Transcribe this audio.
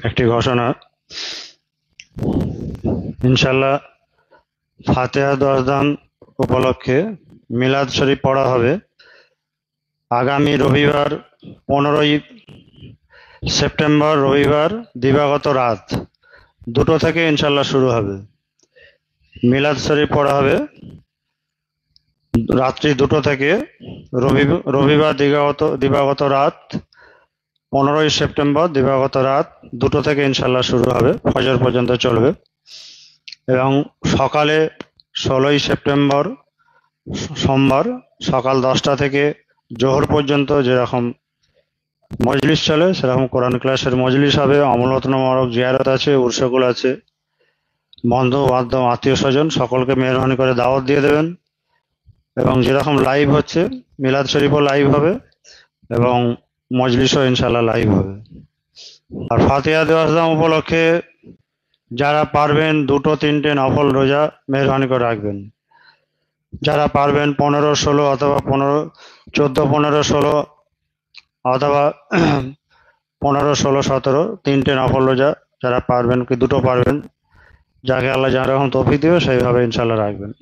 একটি ঘোষণা, ইনশাল্লাহ ফাতিহা 10 দান উপলক্ষে মিলাদ শরীফ পড়া হবে আগামী রবিবার 15ই সেপ্টেম্বর, রবিবার দিবাগত রাত 2টো থেকে ইনশাল্লাহ শুরু হবে। মিলাদ শরীফ পড়া হবে রাত্রি 2টো থেকে। রবিবার দিবাগত রাত 15ই সেপ্টেম্বর দিবাগত রাত 2টো থেকে ইনশাল্লাহ শুরু হবে, ফজর পর্যন্ত চলবে। এবং সকালে 16ই সেপ্টেম্বর সোমবার সকাল 10টা থেকে জোহর পর্যন্ত যেরকম মজলিস চলে সেরকম কোরআন ক্লাসের মজলিস হবে। অমরনাথ মোবারক জিয়ারত আছে, উরসগুল আছে। বন্ধু বান্ধব আত্মীয় স্বজন সকলকে মেহরবানি করে দাওয়াত দিয়ে দেবেন। এবং যেরকম লাইভ হচ্ছে মিলাদ শরীফও লাইভ হবে এবং মজলিসও ইনশাল্লাহ লাইভ হবে। আর ফাতিহা দিবস উপলক্ষে যারা পারবেন 2-3টে নফল রোজা মেহরবানি করে রাখবেন। যারা পারবেন 15-16 অথবা 14-15-16 অথবা 15-16-17 3টে নফল রোজা যারা পারবেন, কি 2টো পারবেন, যাকে আল্লাহ যার রকম তৌফিক দিবে সেইভাবে ইনশাল্লাহ রাখবেন।